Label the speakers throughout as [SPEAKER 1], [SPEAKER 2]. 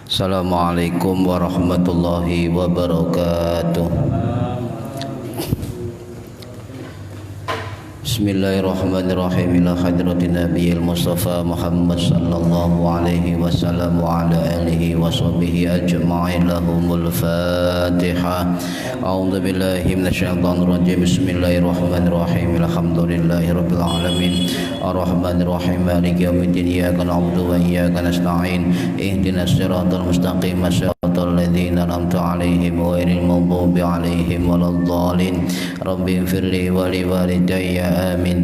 [SPEAKER 1] Assalamualaikum warahmatullahi wabarakatuh. Bismillahirrahmanirrahim. Ila hadratin nabiyil mustafa Muhammad sallallahu alaihi wasallam wa ala alihi wa sahbihi ajma'in. Lahumul Fatihah. A'udzu billahi minasyaitonir rajim. Bismillahirrahmanirrahim. Alhamdulillahi rabbil alamin. Arrahmanir rahim. Maliki yaumiddin. Iyyaka na'budu wa iyyaka nasta'in. Ihdinas siratal mustaqim. Siratal ladzina an'amta 'alaihim ghairil maghdubi 'alaihim waladdallin. Rabbi ighfirli wa li walidayya amin.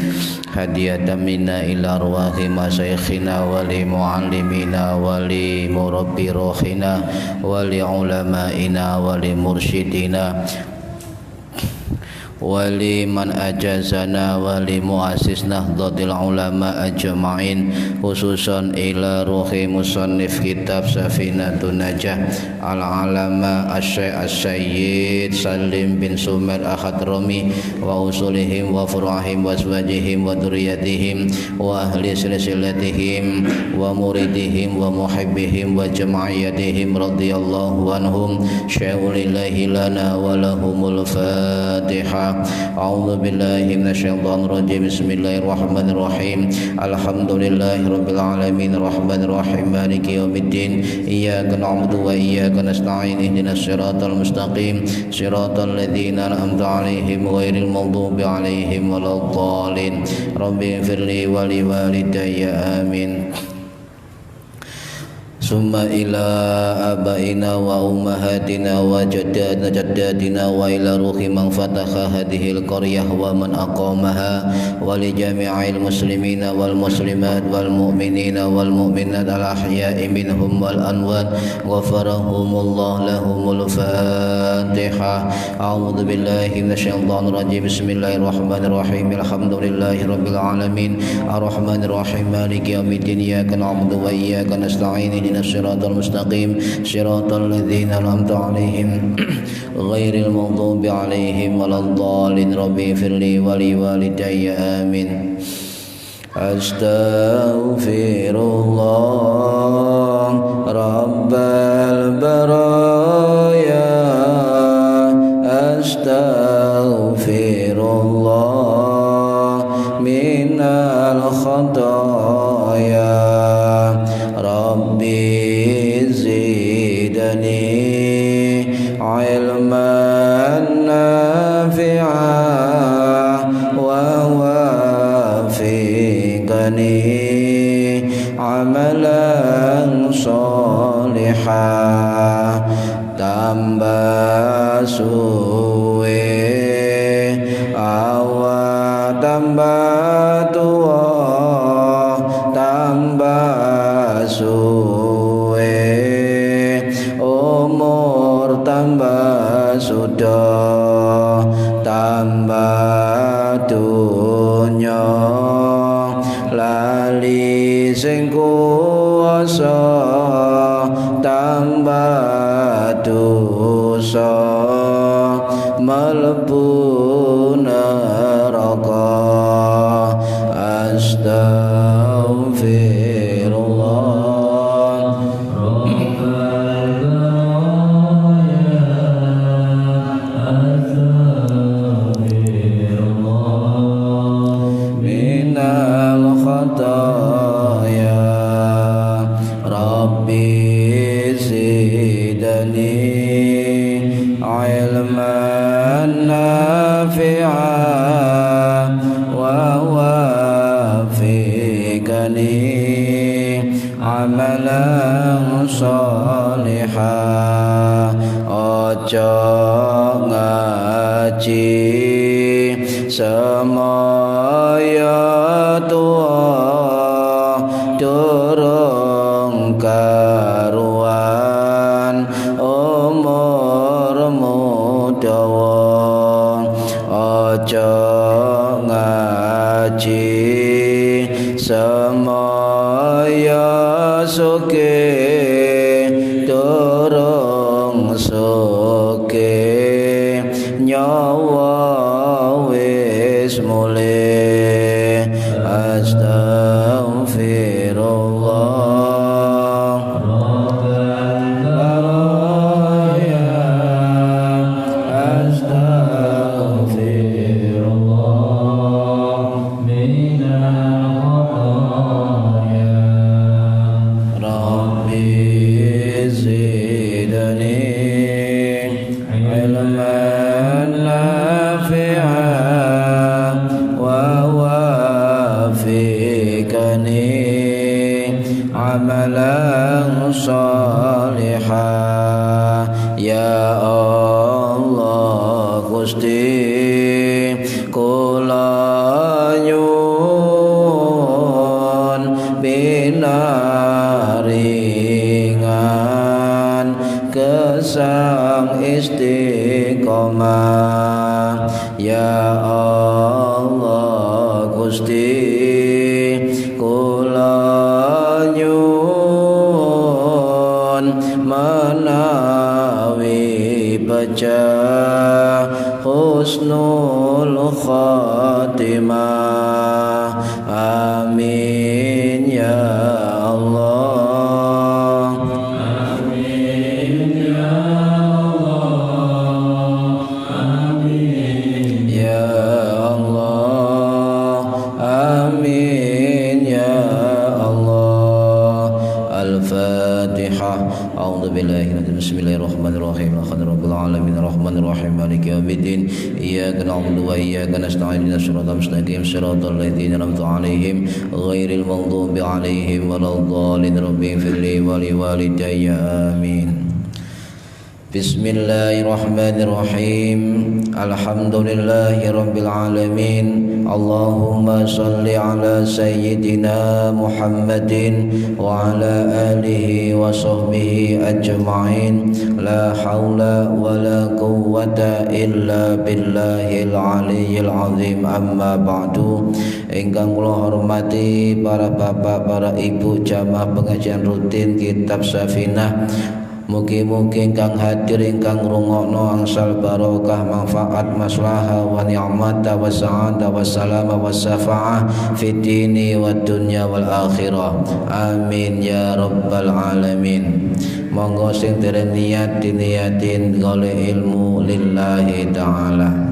[SPEAKER 1] Hadiyatan minna ila arwahi masyayikhina wa li muallimina wa li murabbi ruhina wa li ulamaina wa li mursyidina wali man ajazana wali muassis nahdlatul ulama ajma'in, khususan ila ruhi musannif kitab Safinatun Najah al-alama asy-syekh as-sayyid Salim bin Sumer Al-Hadrami wa usulihim wa furu'ihim wa azwajihim wa dzurriyyatihim wa ahli silsilatihim wa muridihim wa muhibbihim wa jama'iyatihim radhiyallahu anhum syai'ulillahi lana wa lahumul Fatihah. A'udzu billahi minasyaitonir rajim. Bismillahirrahmanirrahim. Alhamdulillahi rabbil alamin. Arrahmanir rahim. Maliki yaumiddin. Iyyaka na'budu wa iyyaka nasta'in. Ihdinas siratal mustaqim. Siratal ladzina an'amta 'alaihim ghairil maghdubi 'alaihim waladdallin. Rabbi ighfirli wa li walidayya amin. Summa ila abaina wa ummahatina wa jaddatina wa ila ruhi man fataha hadhil qaryah wa man aqamaha wa li jami'il muslimina wal muslimat wal mu'minina wal mu'minat al ahya'i minhum wal anwat ghafarahumullah lahumul Fatihah. A'udzu billahi minasyaitonir rajim. Bismillahirrahmanirrahim. Alhamdulillahi rabbil alamin. Arrahmanir rahim. Maliki yaumiddin. Iyyaka na'budu wa iyyaka nasta'in. Siratal mustaqim siratal ladzina an'amta 'alaihim ghairil maghdubi 'alaihim waladdallin. Rabbi ighfirli wa li walidayya amin. Astaghfirullah rabbal baraya. Astaghfirullah minal khataya. Rabbi zidni ilman nafi'an wa wafiqni amalan sholihan. Tambah suwe awak tambah tua, tambah suwe umur tambah sudah, tambah dunya lali sing kuwasa, tambah dosa mlebu neraka. Astaghfirullah minal khataya. Rabbi zidni ilman nafi'an wa wafiqni amalan sholihan. Ojo ngaji semaya tua, durung karuan umurmu dawa. Ojo ngaji semaya suke, durung suke nyawa wis mulih. Astaghfirullah amalan salihah. Ya Allah Gusti kula nyuwun pinaringan gesang istiqomah. Ya Allah Gusti kula nyuwun menawi pecah husnul khatimah. Amin ya Allah. Amin ya Allah. Amin ya Allah. Amin ya Allah. Al-Fatihah. A'udzu billahi minasy Bismillahirrahmanirrahim. Alhamdulillahirabbil alamin arrahmanir rahim maliki yaumiddin. Iyyaka na'budu wa iyyaka nasta'in ihdinas siratal mustaqim siratal ladzina an'amta 'alaihim ghairil maghdubi 'alaihim waladdallin. Rabbighfirli wa liwalidayya amin. Bismillahirrahmanirrahim. Alhamdulillahi rabbil alamin. Allahumma salli ala sayyidina Muhammadin wa ala alihi wa sahbihi ajma'in. La hawla wa la quwwata illa billahil aliyyil azim. Amma ba'du. Ingkang kula hormati para bapak, para ibu jamaah pengajian rutin Kitab Safinah. Mugi-mugi ingkang hadir ingkang ngrungokno angsal barokah manfaat maslahah wa ni'mata wa sa'adah wa salamah wa syafa'ah fid dini wad dunya wal akhirah. Amin ya rabbal alamin. Monggo sing dereng niat diniatin golek ilmu lillahi taala.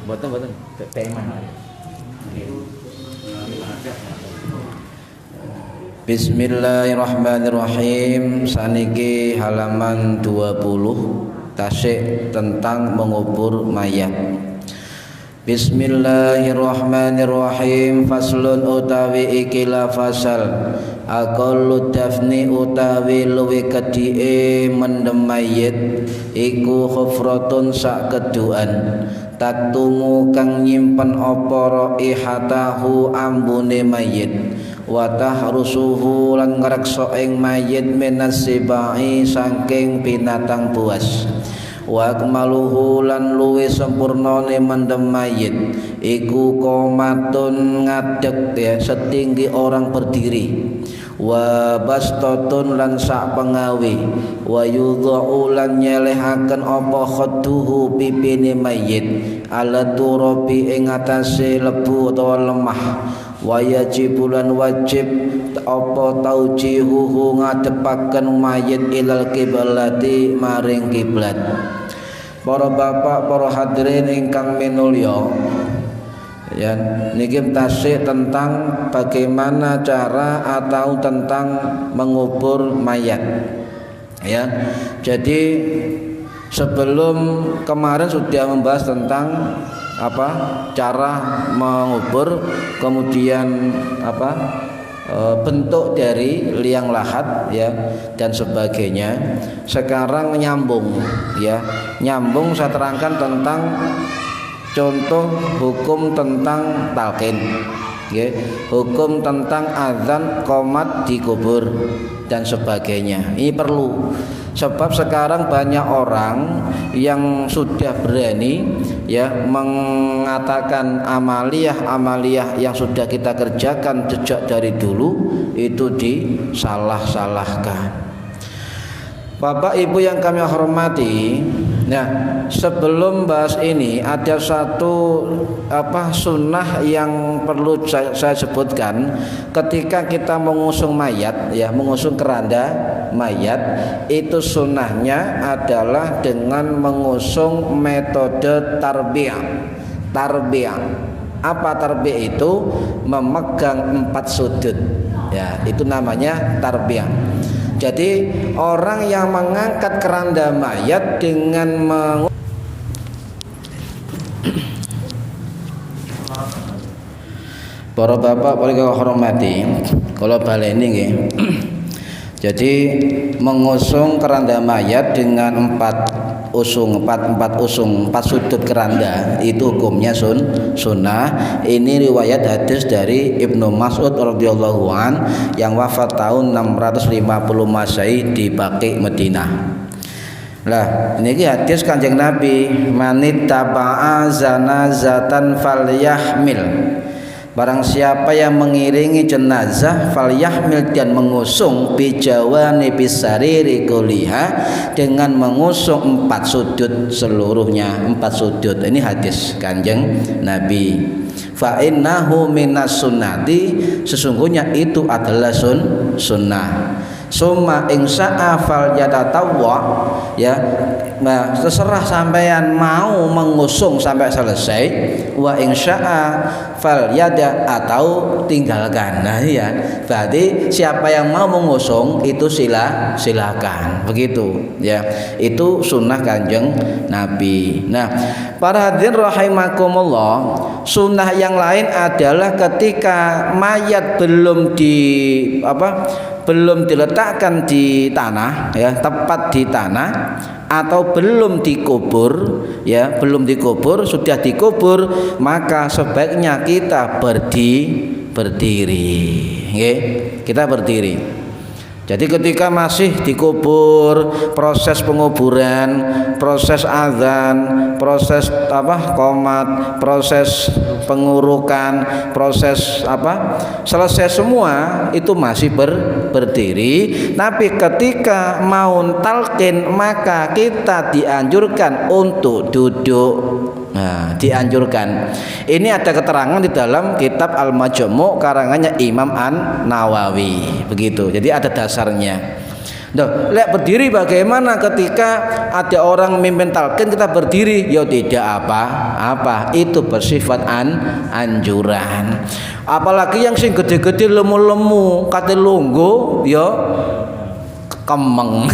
[SPEAKER 1] Boten Bismillahirrahmanirrahim. Saniki halaman 20 tasik tentang mengubur mayat. Bismillahirrahmanirrahim. Faslun utawi ikilah fasal. Aqallu dafni utawi luwi kedhike mendem mayit iku khufratun sak keduan. Taktumu kang nyimpen apa raihatahu ambune mayit. Wa tahrusuhu lan ngrekso ing mayit minasibai saking binatang buas. Wa akmaluhu lan luwih sempurnane mendem mayit iku qomatun ngadeg ya setinggi orang berdiri. Wa bastatun lan sak pengawi. Wa yudha'u lan nyelehaken apa khadduhu pipine mayit ala turabi ing atase lebu utawa lemah. Wa yajibu lan wajib apa taujihuhu ngadepaken mayit ilal kiblati maring kiblat. Para bapak, para hadirin ingkang minulya, ya niki tasik tentang bagaimana cara atau tentang mengubur mayat. Ya. Jadi sebelum kemarin sudah membahas tentang cara mengubur, kemudian bentuk dari liang lahat ya dan sebagainya. Sekarang nyambung saya terangkan tentang contoh hukum tentang talqin ya, hukum tentang azan qomat dikubur dan sebagainya. Ini perlu, sebab sekarang banyak orang yang sudah berani ya mengatakan amaliyah yang sudah kita kerjakan sejak dari dulu itu disalah-salahkan. Bapak Ibu yang kami hormati, nah sebelum bahas ini ada satu sunnah yang perlu saya sebutkan. Ketika kita mengusung mayat ya, mengusung keranda mayat, itu sunnahnya adalah dengan mengusung metode tarbiyah. Apa tarbiyah itu? Memegang 4 sudut ya, itu namanya tarbiyah. Jadi orang yang mengangkat keranda mayat dengan para bapak paling kau hormati, kalau baleni nggih. Jadi mengusung keranda mayat dengan empat sudut keranda itu hukumnya sunnah. Ini riwayat hadis dari Ibnu Mas'ud radhiyallahu an yang wafat tahun 650 Masehi di Baqi Madinah. Lah ini hadis Kanjeng Nabi, manit taba'a zanazatan falyahmil. Barang siapa yang mengiringi jenazah falyahmil dan mengusung bijawani bisariri kuliha dengan mengusung 4 sudut seluruhnya, 4 sudut. Ini hadis Kanjeng Nabi. Fa innahu minas sunnati, sesungguhnya itu adalah sunnah. Summa insya'a fal yatatawwa, ya, nah, terserah sampean mau mengusung sampai selesai, wa insya'a fal yada, atau tinggalkan. Nah ya, berarti siapa yang mau mengusung itu silakan, begitu ya. Itu sunnah Kanjeng Nabi. Nah, para hadirin rahimakumullah, sunnah yang lain adalah ketika mayat belum diletakkan di tanah, ya, tepat di tanah, atau belum dikubur, ya, belum dikubur, sudah dikubur, maka sebaiknya kita berdiri, okay? Kita berdiri. Jadi ketika masih dikubur, proses penguburan, proses azan, proses qomat, proses pengurukan, proses selesai semua, itu masih berdiri. Tapi ketika mau talqin, maka kita dianjurkan untuk duduk. Nah, dianjurkan. Ini ada keterangan di dalam kitab Al-Majmu' karangannya Imam An-Nawawi. Begitu. Jadi ada dasarnya. Nah, lihat berdiri bagaimana ketika ada orang memimpin talqin kita berdiri? Ya tidak apa-apa. Itu bersifat anjuran. Apalagi yang sing gede-gede lemu-lemu kate lungguh ya kemeng.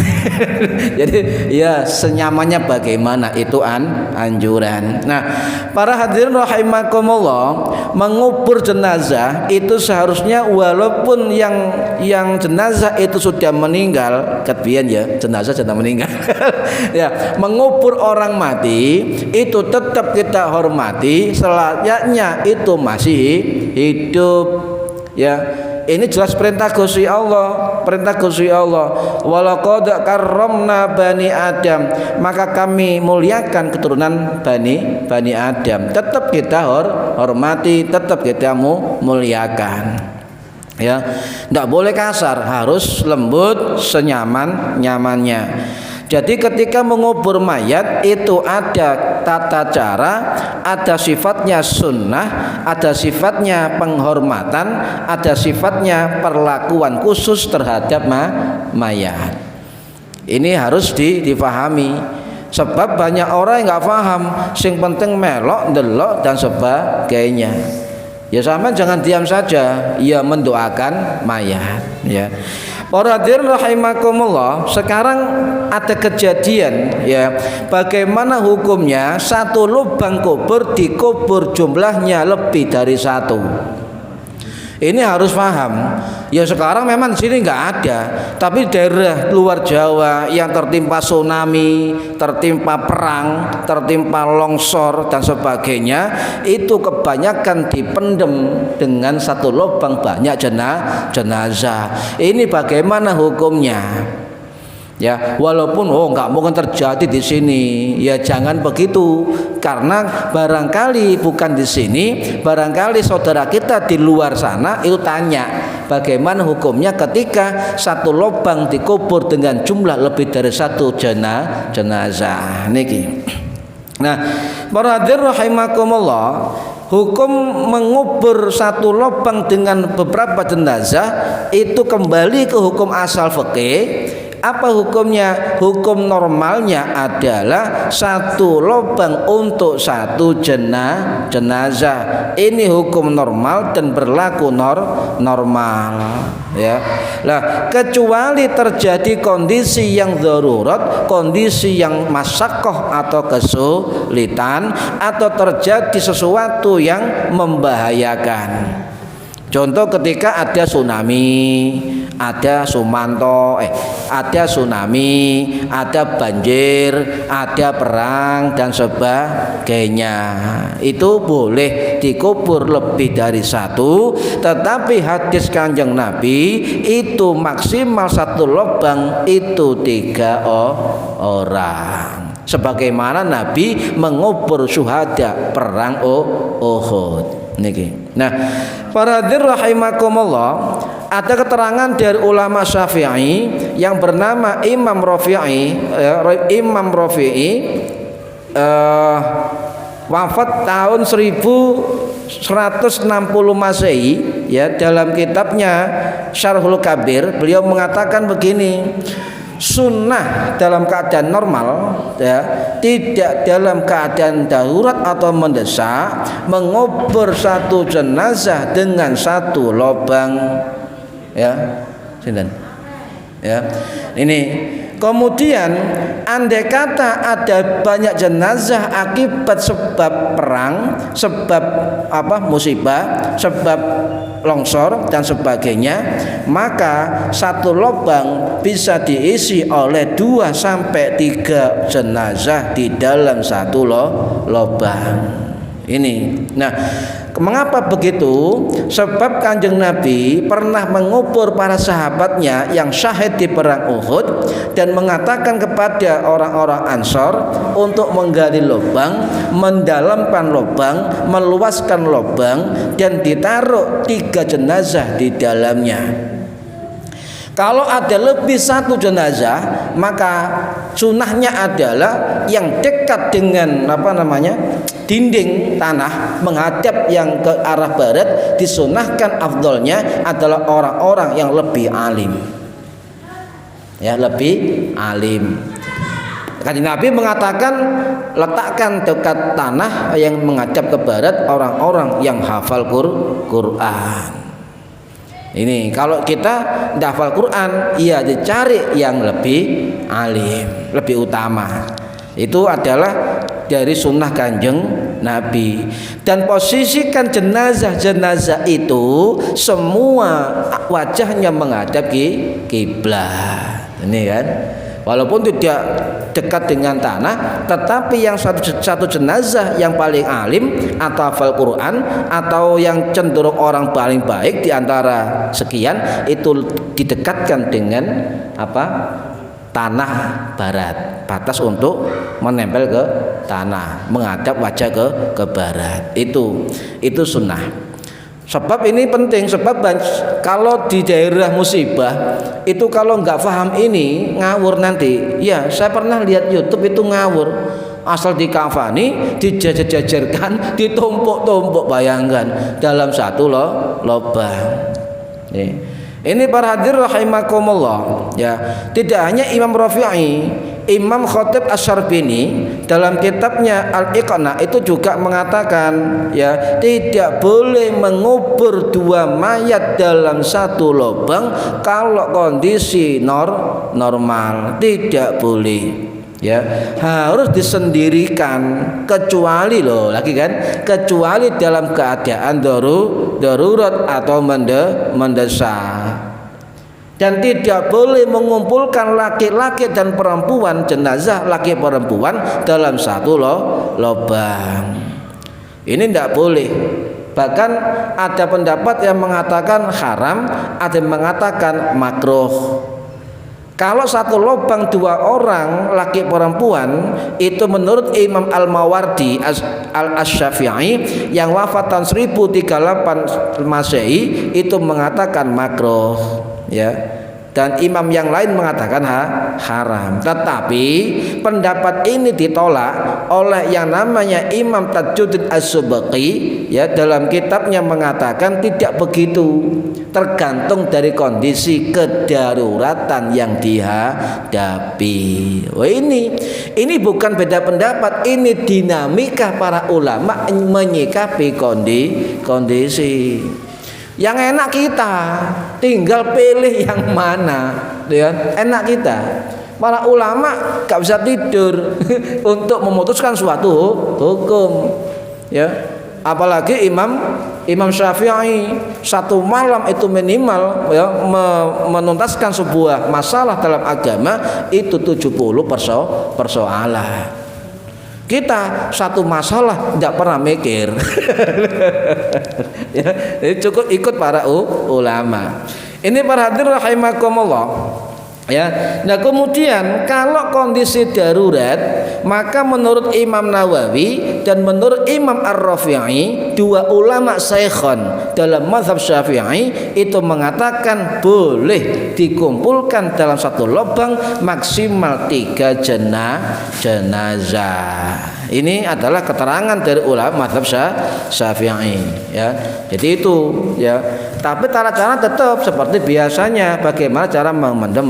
[SPEAKER 1] Jadi ya senyamannya bagaimana, itu anjuran. Nah, para hadirin rahimakumullah, mengubur jenazah itu seharusnya walaupun yang jenazah itu sudah meninggal, kebian ya, jenazah sudah meninggal. Ya, mengubur orang mati itu tetap kita hormati selayaknya itu masih hidup, ya. Ini jelas perintah Gusti Allah, walaqad karramna bani Adam, maka kami muliakan keturunan bani Adam. Tetap kita hormati, tetap kita muliakan. Ya, tidak boleh kasar, harus lembut, senyaman-nyamannya. Jadi ketika mengubur mayat itu ada tata cara, ada sifatnya sunnah, ada sifatnya penghormatan, ada sifatnya perlakuan khusus terhadap mayat. Ini harus difahami. Sebab banyak orang yang nggak paham, sing penting melok, delok dan sebagainya. Ya sama, jangan diam saja, ya mendoakan mayat, ya. Para hadirin rahimakumullah, sekarang ada kejadian, ya, bagaimana hukumnya satu lubang kubur dikubur jumlahnya lebih dari 1. Ini harus paham. Ya sekarang memang di sini nggak ada, tapi daerah luar Jawa yang tertimpa tsunami, tertimpa perang, tertimpa longsor dan sebagainya, itu kebanyakan dipendem dengan satu lubang banyak jenazah. Ini bagaimana hukumnya? Ya, walaupun nggak mungkin terjadi di sini, ya jangan begitu, karena barangkali bukan di sini, barangkali saudara kita di luar sana itu tanya bagaimana hukumnya ketika satu lubang dikubur dengan jumlah lebih dari 1 jenazah niki. Nah, para hadirin rahimakumullah, hukum mengubur satu lubang dengan beberapa jenazah itu kembali ke hukum asal fikih. Apa hukumnya? Hukum normalnya adalah satu lubang untuk satu jenazah. Ini hukum normal dan berlaku normal, ya. Lah, kecuali terjadi kondisi yang darurat, kondisi yang masyaqqah atau kesulitan, atau terjadi sesuatu yang membahayakan. Contoh ketika ada tsunami, ada ada tsunami, ada banjir, ada perang dan sebagainya. Itu boleh dikubur lebih dari satu, tetapi hadis Kanjeng Nabi itu maksimal satu lubang itu 3 orang. Sebagaimana Nabi mengubur syuhada perang Uhud. Niki. Nah, para hadirin rahimakumullah, ada keterangan dari ulama Syafi'i yang bernama Imam Rafi'i. Imam Rafi'i wafat tahun 1160 Masehi, ya. Dalam kitabnya Syarhul Kabir beliau mengatakan begini: sunnah dalam keadaan normal, ya, tidak dalam keadaan darurat atau mendesak, mengubur satu jenazah dengan satu lubang, ya. Sinten? Ya. Ini kemudian andai kata ada banyak jenazah akibat sebab perang, sebab musibah, sebab longsor dan sebagainya, maka satu lubang bisa diisi oleh 2 sampai 3 jenazah di dalam satu lubang. Ini. Nah, mengapa begitu? Sebab Kanjeng Nabi pernah mengubur para sahabatnya yang syahid di perang Uhud dan mengatakan kepada orang-orang Ansor untuk menggali lubang, mendalamkan lubang, meluaskan lubang, dan ditaruh 3 jenazah di dalamnya. Kalau ada lebih satu jenazah, maka sunnahnya adalah yang dekat dengan dinding tanah menghadap yang ke arah barat, disunahkan afdolnya adalah orang-orang yang lebih alim, ya, lebih alim. Kanjeng Nabi mengatakan letakkan dekat tanah yang menghadap ke barat orang-orang yang hafal Quran. Ini kalau kita tidak hafal Quran, iya dicari yang lebih alim, lebih utama. Itu adalah dari sunnah Kanjeng Nabi. Dan posisikan jenazah-jenazah itu semua wajahnya menghadap kiblat. Ini kan, walaupun tidak dekat dengan tanah, tetapi yang satu jenazah yang paling alim atau hafal Quran atau yang cenderung orang paling baik di antara sekian itu didekatkan dengan tanah barat, batas untuk menempel ke tanah, menghadap wajah ke barat. Itu sunnah. Sebab ini penting, sebab kalau di daerah musibah itu kalau nggak paham ini ngawur nanti. Ya, saya pernah lihat YouTube itu ngawur. Asal dikafani, dijajar-jajarkan, ditumpuk-tumpuk, bayangkan dalam satu lubang. Ini para hadirin rahimakumullah, ya. Tidak hanya Imam Rafi'i, Imam Khatib Asy-Syarbini dalam kitabnya Al-Iqna itu juga mengatakan, ya, tidak boleh mengubur 2 mayat dalam satu lubang kalau kondisi normal, tidak boleh. Ya, harus disendirikan, kecuali kecuali dalam keadaan darurat atau mendesak. Dan tidak boleh mengumpulkan laki-laki dan perempuan, jenazah laki perempuan dalam satu lubang. Ini tidak boleh. Bahkan ada pendapat yang mengatakan haram, ada yang mengatakan makruh. Kalau satu lubang 2 orang laki perempuan, itu menurut Imam Al-Mawardi Al-Syafi'i yang wafat tahun 1038 Masehi itu mengatakan makruh, ya. Dan imam yang lain mengatakan haram. Tetapi pendapat ini ditolak oleh yang namanya Imam Tajuddin As-Subki, ya, dalam kitabnya mengatakan tidak begitu. tergantung dari kondisi kedaruratan yang dihadapi. Oh, ini bukan beda pendapat, ini dinamika para ulama menyikapi kondisi. Yang enak kita, tinggal pilih yang mana, ya, enak kita. Para ulama gak bisa tidur untuk memutuskan suatu hukum, ya. Apalagi Imam Syafi'i satu malam itu minimal, ya, menuntaskan sebuah masalah dalam agama itu 70 persoalan. Kita satu masalah tidak pernah mikir. Ya, jadi cukup ikut para ulama. Ini para hadirin rahimakumullah. Ya, nah kemudian kalau kondisi darurat, maka menurut Imam Nawawi dan menurut Imam Ar-Rafi'i, dua ulama syekhon dalam mazhab Syafi'i itu mengatakan boleh dikumpulkan dalam satu lubang maksimal 3 jenazah. Ini adalah keterangan dari ulama mazhab Syafi'i, ya. Jadi itu, ya. Tapi cara-cara tetap seperti biasanya, bagaimana cara memendam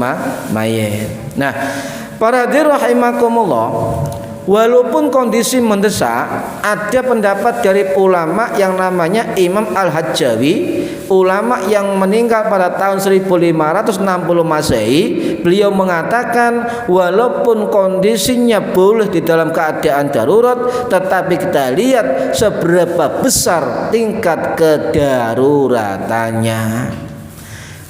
[SPEAKER 1] mayit. Nah, para hadirin rahimakumullah, walaupun kondisi mendesak, ada pendapat dari ulama yang namanya Imam Al-Hajjawi, ulama yang meninggal pada tahun 1560 Masehi. Beliau mengatakan walaupun kondisinya boleh di dalam keadaan darurat, tetapi kita lihat seberapa besar tingkat kedaruratannya.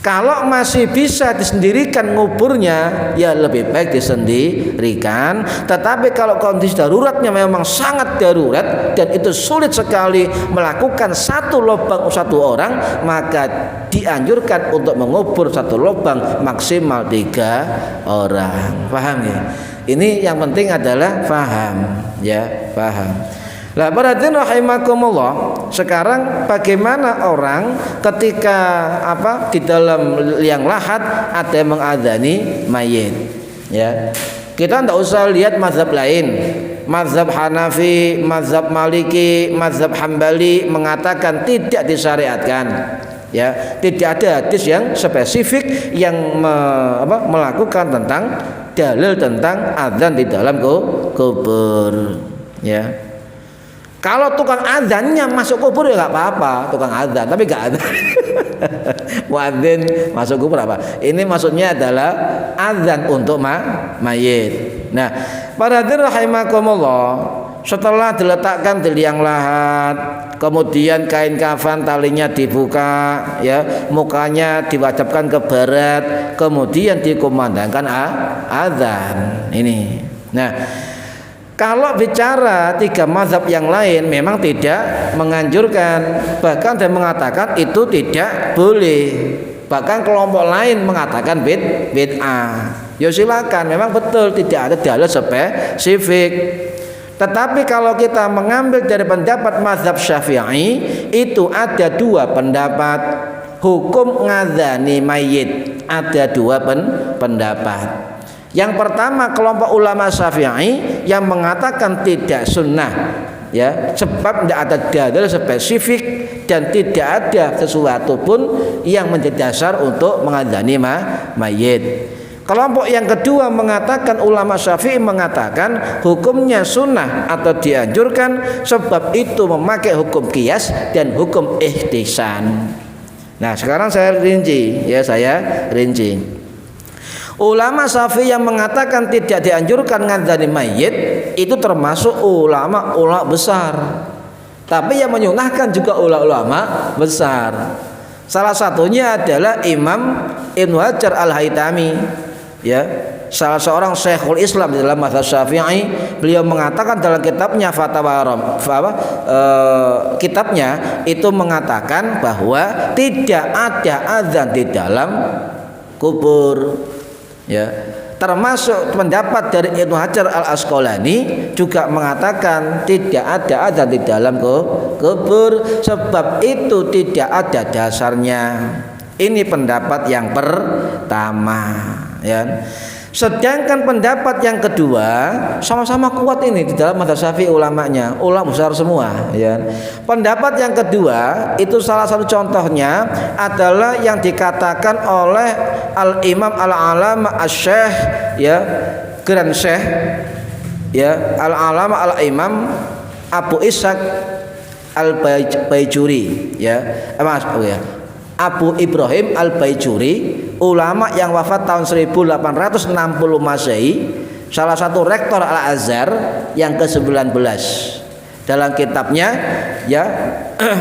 [SPEAKER 1] Kalau masih bisa disendirikan nguburnya, ya lebih baik disendirikan. Tetapi kalau kondisi daruratnya memang sangat darurat dan itu sulit sekali melakukan satu lubang satu orang, maka dianjurkan untuk mengubur satu lubang maksimal 3 orang. Paham ya? Ini yang penting adalah paham, ya, paham. Lah para hadirin rahimakumullah, sekarang bagaimana orang ketika di dalam liang lahat ada yang mengadzani mayit, ya. Kita tidak usah lihat mazhab lain. Mazhab Hanafi, mazhab Maliki, mazhab Hambali mengatakan tidak disyariatkan, ya. Tidak ada hadis yang spesifik yang melakukan tentang dalil tentang adzan di dalam kubur, ya. Kalau tukang adzannya masuk kubur ya nggak apa-apa, tukang adzan, tapi nggak adzan. Muadzin masuk kubur apa? Ini maksudnya adalah adzan untuk mayit. Nah, para hadirin rahimakumullah, setelah diletakkan di liang lahat, kemudian kain kafan talinya dibuka, ya, mukanya diwajibkan ke barat, kemudian dikumandangkan adzan. Ini. Nah, kalau bicara 3 mazhab yang lain memang tidak menganjurkan, bahkan dia mengatakan itu tidak boleh. Bahkan kelompok lain mengatakan bid'ah. Ya silakan, memang betul tidak ada dalil spesifik. Tetapi kalau kita mengambil dari pendapat mazhab Syafi'i, itu ada 2 pendapat. Hukum ngadzani mayit ada 2 pendapat. Yang pertama kelompok ulama Syafi'i yang mengatakan tidak sunnah, ya, sebab tidak ada dalil spesifik dan tidak ada sesuatu pun yang menjadi dasar untuk mengadzani mayit. Kelompok yang kedua mengatakan ulama Syafi'i mengatakan hukumnya sunnah atau dianjurkan, sebab itu memakai hukum qiyas dan hukum ihtisan. Nah, sekarang saya rinci. Ulama Syafi'i yang mengatakan tidak dianjurkan ngadzani mayit itu termasuk ulama besar. Tapi yang menyunahkan juga ulama besar. Salah satunya adalah Imam Ibnu Hajar Al-Haytami, ya, salah seorang Syekhul Islam di dalam mazhab Syafi'i. Beliau mengatakan dalam kitabnya kitabnya itu mengatakan bahwa tidak ada azan di dalam kubur, ya. Termasuk pendapat dari Ibnu Hajar Al-Asqalani juga mengatakan tidak ada azan di dalam kubur, sebab itu tidak ada dasarnya. Ini pendapat yang pertama, ya.
[SPEAKER 2] Sedangkan pendapat yang kedua sama-sama kuat ini di dalam mazhab Syafi'i ulamanya, ulama besar semua ya. Pendapat yang kedua itu salah satu contohnya adalah yang dikatakan oleh Al-Imam Al-Alama Asy-Syaikh ya, Grand Syekh ya, Al-Alama Al-Imam Abu Ishaq Al-Baijuri ya. Abu Ibrahim Al-Baijuri, ulama yang wafat tahun 1860 Masehi, salah satu rektor Al-Azhar yang ke-19. Dalam kitabnya ya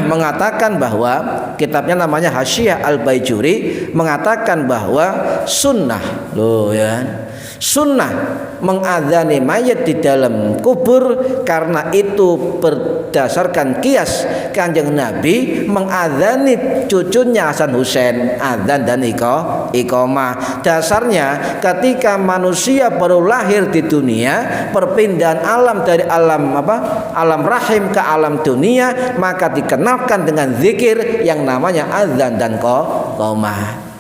[SPEAKER 2] mengatakan bahwa kitabnya namanya Hasyiah Al-Baijuri mengatakan bahwa sunnah loh ya. Sunnah mengadzani mayat di dalam kubur karena itu berdasarkan kias Kanjeng Nabi mengadzani cucunya Hasan Husain, adzan dan iqamah. Dasarnya ketika manusia baru lahir di dunia, perpindahan alam dari alam rahim ke alam dunia, maka dikenalkan dengan zikir yang namanya adzan dan iqamah.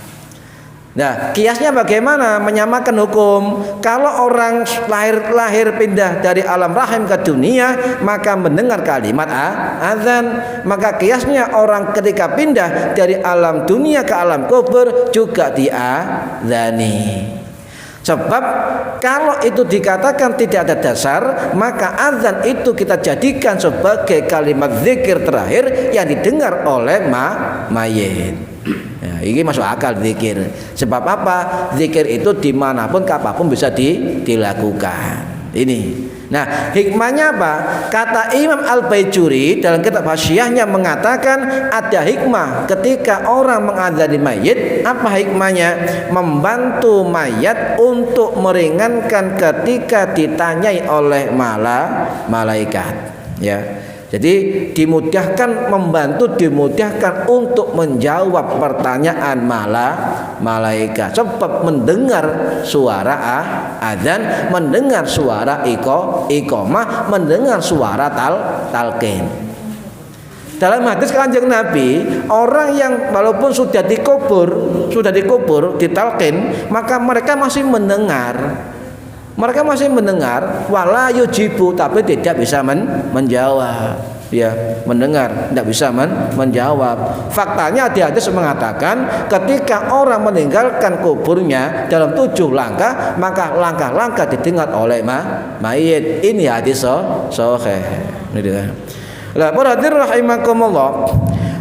[SPEAKER 2] Nah, kiasnya bagaimana menyamakan hukum? Kalau orang lahir pindah dari alam rahim ke dunia, maka mendengar kalimat azan. Maka kiasnya orang ketika pindah dari alam dunia ke alam kubur juga diadzani. Sebab kalau itu dikatakan tidak ada dasar, maka azan itu kita jadikan sebagai kalimat zikir terakhir yang didengar oleh mayit. Ya, ini masuk akal zikir. Sebab apa? Zikir itu dimanapun kapanpun bisa dilakukan. Ini. Nah, hikmahnya apa? Kata Imam Al-Baijuri dalam kitab Hasyiahnya mengatakan ada hikmah ketika orang mengadzani mayit. Apa hikmahnya? Membantu mayat untuk meringankan ketika ditanyai oleh malaikat. Ya. Jadi dimudahkan, dimudahkan untuk menjawab pertanyaan malaikat. Sebab mendengar suara azan, mendengar suara iqamah, mendengar suara talqin. Dalam hadis Kanjeng Nabi, orang yang walaupun sudah dikubur, ditalqin, maka mereka masih mendengar. Mereka masih mendengar, wala yujibu, tapi tidak bisa menjawab. Ya, mendengar, tidak bisa menjawab. Faktanya di hadis mengatakan ketika orang meninggalkan kuburnya dalam 7 langkah, maka langkah-langkah didengar oleh mayit. Ini hadis sahih. Lah, para hadirin rahimakumullah.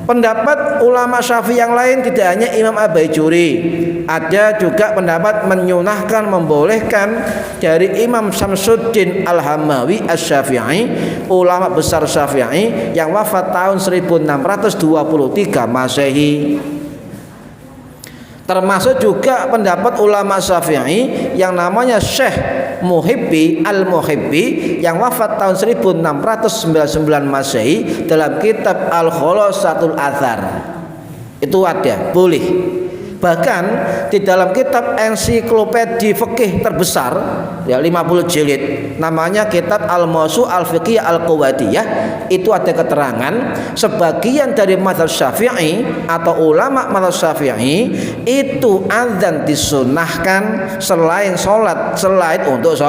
[SPEAKER 2] Pendapat ulama Syafi'i yang lain tidak hanya Imam Al-Baijuri, ada juga pendapat menyunahkan, membolehkan dari Imam Syamsuddin Al-Hamawi Asy-Syafi'i, ulama besar Syafi'i yang wafat tahun 1623 Masehi. Termasuk juga pendapat ulama Syafi'i yang namanya Syekh Muhibbi Al-Muhibbi yang wafat tahun 1699 Masehi dalam kitab Al-Khulasatul Athar. Itu ada, boleh. Bahkan di dalam kitab ensiklopedi fikih terbesar ya 50 jilid namanya kitab Al-Mawsu' Al-Fiqhiyah Al-Quwadiyah, itu ada keterangan sebagian dari mazhab Syafi'i atau ulama mazhab Syafi'i itu azan disunahkan selain untuk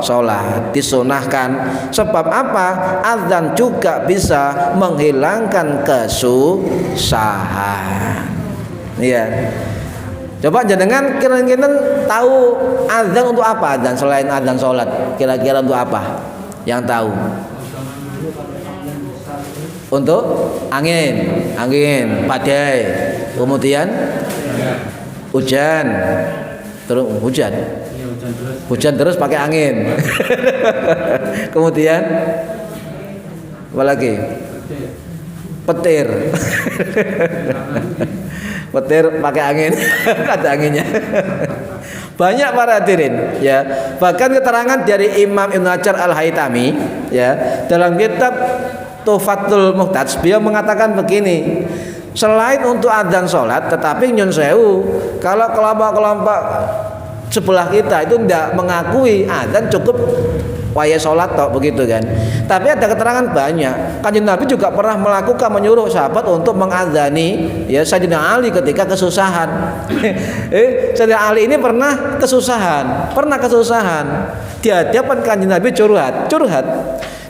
[SPEAKER 2] sholat disunahkan. Sebab apa? Azan juga bisa menghilangkan kesusahan. Iya. Coba jenengan kira-kira tahu azan untuk apa? Azan selain azan sholat, kira-kira untuk apa? Yang tahu? Untuk angin, badai, kemudian hujan, terus hujan terus pakai angin. Kemudian apa lagi? Petir. Petir pakai angin. Ada anginnya. Banyak para hadirin ya. Bahkan keterangan dari Imam Ibnu Hajar Al-Haytami ya dalam kitab Tuhfatul Muhtaj, beliau mengatakan begini, selain untuk adzan sholat, tetapi nyun sewu kalau kelompok-kelompok sebelah kita itu tidak mengakui adzan, cukup waya sholat tok begitu kan. Tapi ada keterangan banyak. Kanjeng Nabi juga pernah melakukan menyuruh sahabat untuk mengadzani ya Sayyidina Ali ketika kesusahan. Sayyidina Ali ini pernah kesusahan. Di hadapan Kanjeng Nabi curhat.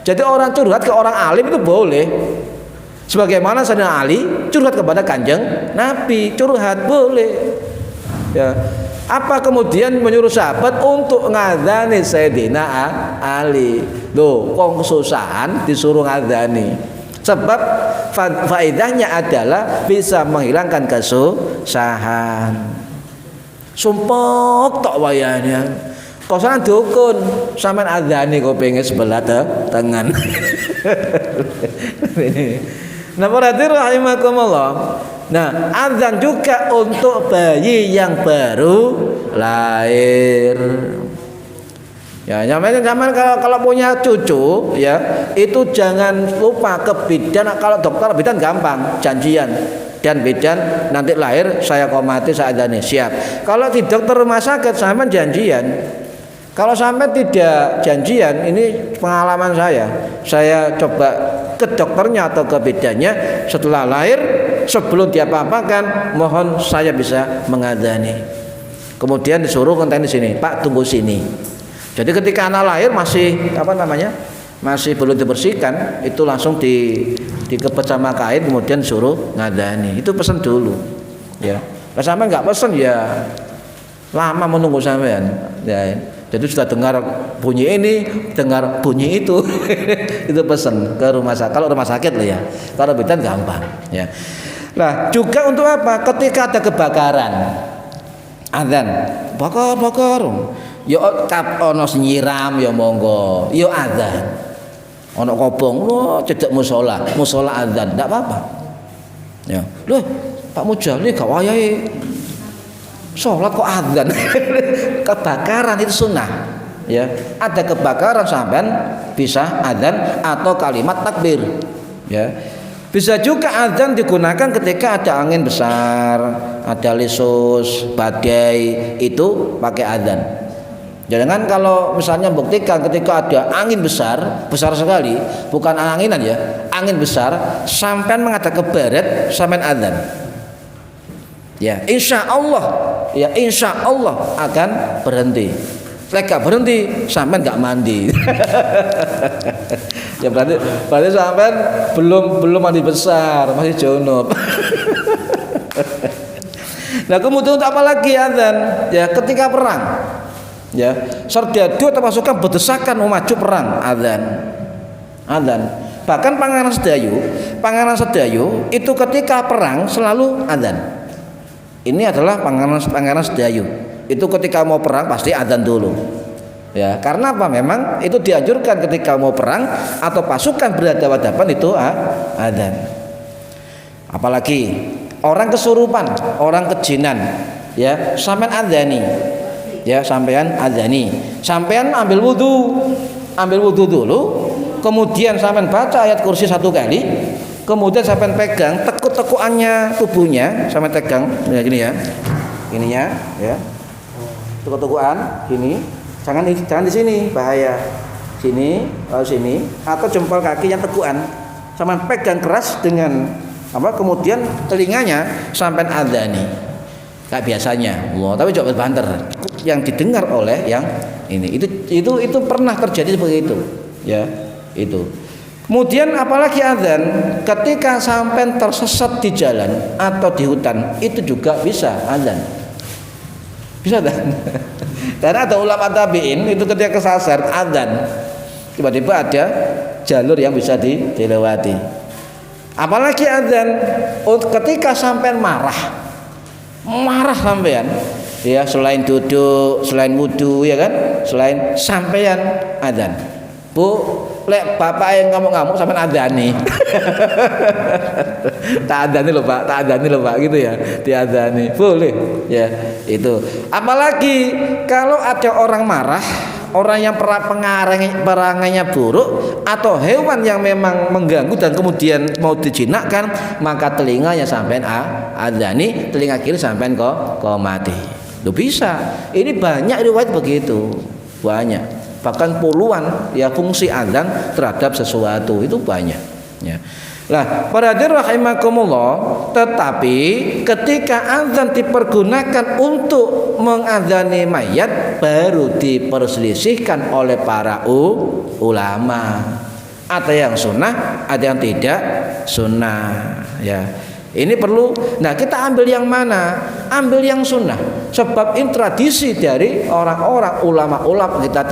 [SPEAKER 2] Jadi orang curhat ke orang alim itu boleh. Sebagaimana Sayyidina Ali curhat kepada Kanjeng Nabi, curhat boleh. Ya. Apa kemudian menyuruh sahabat untuk ngadani Sayyidina Ali? Loh, kok kesusahan disuruh ngadani? Sebab faedahnya adalah bisa menghilangkan kesusahan. Sumpok tok wayahnya. Kosan dukun sampean adzani kok pengen sebelah tangan. Nah, berarti rahimakumullah. Nah, azan juga untuk bayi yang baru lahir. Ya, zaman kalau punya cucu ya, itu jangan lupa ke bidan. Kalau dokter bidan gampang, janjian. Dan bidan nanti lahir saya komati saya adzani, siap. Kalau di dokter rumah sakit sampean janjian. Kalau sampai tidak janjian, ini pengalaman saya coba ke dokternya atau ke bidannya setelah lahir, sebelum diapa-apakan, mohon saya bisa mengadzani. Kemudian disuruh konten di sini, Pak tunggu sini. Jadi ketika anak lahir masih masih belum dibersihkan, itu langsung dikepet sama kain, kemudian disuruh ngadzani. Itu pesan dulu, ya. Kalau sampai nggak pesan ya lama menunggu sampean, ya. Jadi sudah dengar bunyi ini, dengar bunyi itu, itu pesan ke rumah sakit. Kalau rumah sakit lah ya, kalau bidan gampang. Ya. Nah juga untuk apa? Ketika ada kebakaran, adzan, bakar, yo ono nyiram, yo monggo, yo adzan, ono kopong, cedek musola adzan, tidak apa-apa. Ya, loh Pak Mujali gak wayahe sholat kok adzan. Kebakaran itu sunnah ya, ada kebakaran sampean bisa adzan atau kalimat takbir ya. Bisa juga adzan digunakan ketika ada angin besar, ada lesus, badai, itu pakai adzan. Jangan kalau misalnya buktikan ketika ada angin besar sekali, bukan anginan ya, angin besar, sampean menghadap ke barat, sampean adzan. Ya, insya Allah akan berhenti. Leka berhenti, sampean nggak mandi. Ya berarti sampean belum mandi besar, masih junub. Nah kemudian untuk apa lagi adzan? Ya ketika perang, ya serdadu atau pasukan berdesakan mau maju perang, adzan. Bahkan Pangeran Sedayu itu ketika perang selalu adzan. Ini adalah Pangeran Sedayu. Itu ketika mau perang pasti adzan dulu. Ya, karena apa? Memang itu dianjurkan ketika mau perang atau pasukan berhadapan-hadapan itu adzan. Apalagi orang kesurupan, orang kejinan, ya, sampean adzani. Ya, sampean adzani. Sampean ambil wudu dulu, kemudian sampean baca ayat kursi 1 kali. Kemudian sampai pegang tekuk-tekukannya tubuhnya, sampai pegang gini ya, ininya ya, tekuk-tekukan gini, jangan di sini bahaya, sini, atau jempol kaki yang tekukan, sampai pegang keras dengan apa, kemudian telinganya sampai adzani, kayak biasanya, tapi coba banter, yang didengar oleh yang ini, itu pernah terjadi seperti itu, ya, itu. Kemudian apalagi adzan ketika sampai tersesat di jalan atau di hutan, itu juga bisa adzan. Bisa kan? Karena ada ulama tabi'in itu ketika kesasar adzan, tiba-tiba ada jalur yang bisa dilewati. Apalagi adzan ketika sampai marah sampean, ya selain duduk, selain wudu ya kan, selain sampean adzan. Bu, lek bapak yang ngamuk-ngamuk sampean adzani. Tak adzani loh Pak, gitu ya. Diadzani. Boleh. Ya, itu. Apalagi kalau ada orang marah, orang yang perangainya buruk atau hewan yang memang mengganggu dan kemudian mau dijinakkan, maka telinganya sampean adzani, telinga kiri sampean kok mati. Loh bisa. Ini banyak riwayat begitu. Banyak. bahkan puluhan ya fungsi adzan terhadap sesuatu itu banyak ya. Lah, para hadirin rahimakumullah, tetapi ketika azan dipergunakan untuk mengadzani mayat baru diperselisihkan oleh para ulama. Ada yang sunnah, ada yang tidak sunnah ya. Ini perlu. Nah, kita ambil yang mana? Ambil yang sunnah. Sebab ini tradisi dari orang-orang ulama-ulama kita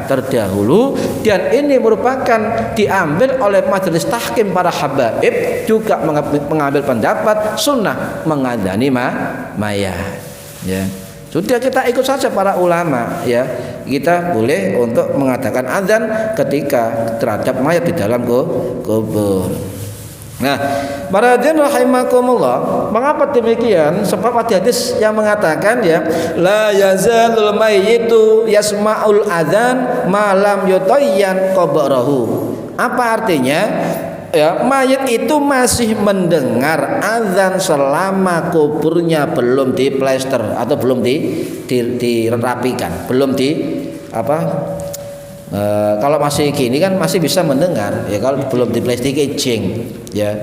[SPEAKER 2] terdahulu, dan ini merupakan diambil oleh majelis tahkim para habaib, juga mengambil pendapat sunnah mengadzani mayat. Ya. Sudah, kita ikut saja para ulama ya. Kita boleh untuk mengadakan azan ketika terhadap mayat di dalam kubur. Nah, para hadirin rahimakumullah, mengapa demikian? Sebab ada hadis yang mengatakan ya, la yazalul mayyitu yasma'ul adzan ma lam yutayyan qabrahu. Apa artinya? Ya, mayit itu masih mendengar azan selama kuburnya belum diplester atau belum dirapikan, belum kalau masih gini kan masih bisa mendengar ya, kalau belum diplester kejing ya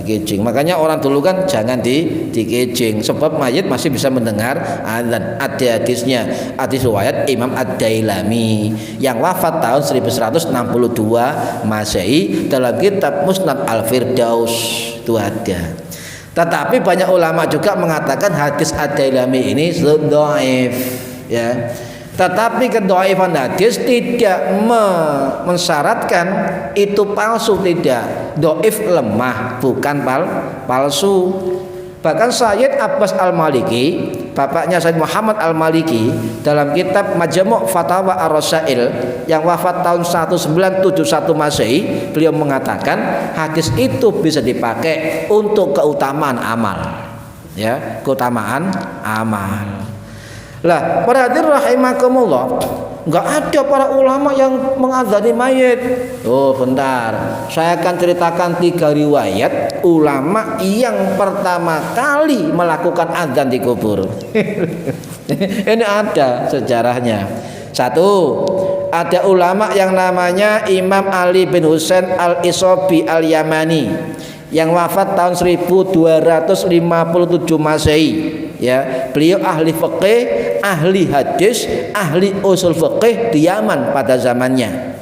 [SPEAKER 2] kejing. Makanya orang dulu kan jangan dikejing, sebab mayit masih bisa mendengar azan. Ada hadisnya, hadis riwayat Imam Ad-Dailami yang wafat tahun 1162 Masehi dalam kitab Musnad Al-Firdaus itu ada. Tetapi banyak ulama juga mengatakan hadis Ad-Dailami ini dhaif ya. Tetapi kedhaifan hadis tidak mensyaratkan itu palsu, tidak. Dhaif lemah, bukan palsu. Bahkan Sayyid Abbas Al-Maliki, bapaknya Sayyid Muhammad Al-Maliki, dalam kitab Majmu' Fatawa Ar-Rasail yang wafat tahun 1971 Masehi, beliau mengatakan hadis itu bisa dipakai untuk keutamaan amal. Ya, keutamaan amal. Lah, para hadirin rahimakumullah, enggak ada para ulama yang mengadzani mayit. Oh, bentar. Saya akan ceritakan 3 riwayat ulama yang pertama kali melakukan adzan di kubur. Ini ada sejarahnya. 1, ada ulama yang namanya Imam Ali bin Husain Al-Isobi Al-Yamani yang wafat tahun 1257 Masehi. Ya, beliau ahli fikih, ahli hadis, ahli usul fikih di Yaman pada zamannya.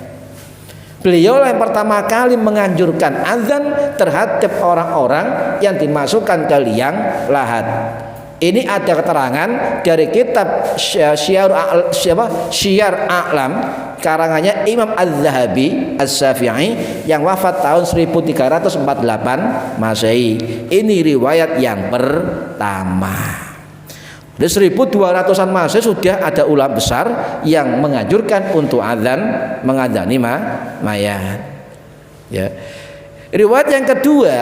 [SPEAKER 2] Beliau yang pertama kali menganjurkan azan terhadap orang-orang yang dimasukkan ke liang lahat. Ini ada keterangan dari kitab Syiar A'lam karangannya Imam Az-Zahabi As-Syafi'i yang wafat tahun 1348 Masehi. Ini riwayat yang pertama. Di 1200-an Masehi sudah ada ulama besar yang menganjurkan untuk azan, mengadzani mayat. Ya. Riwayat yang kedua,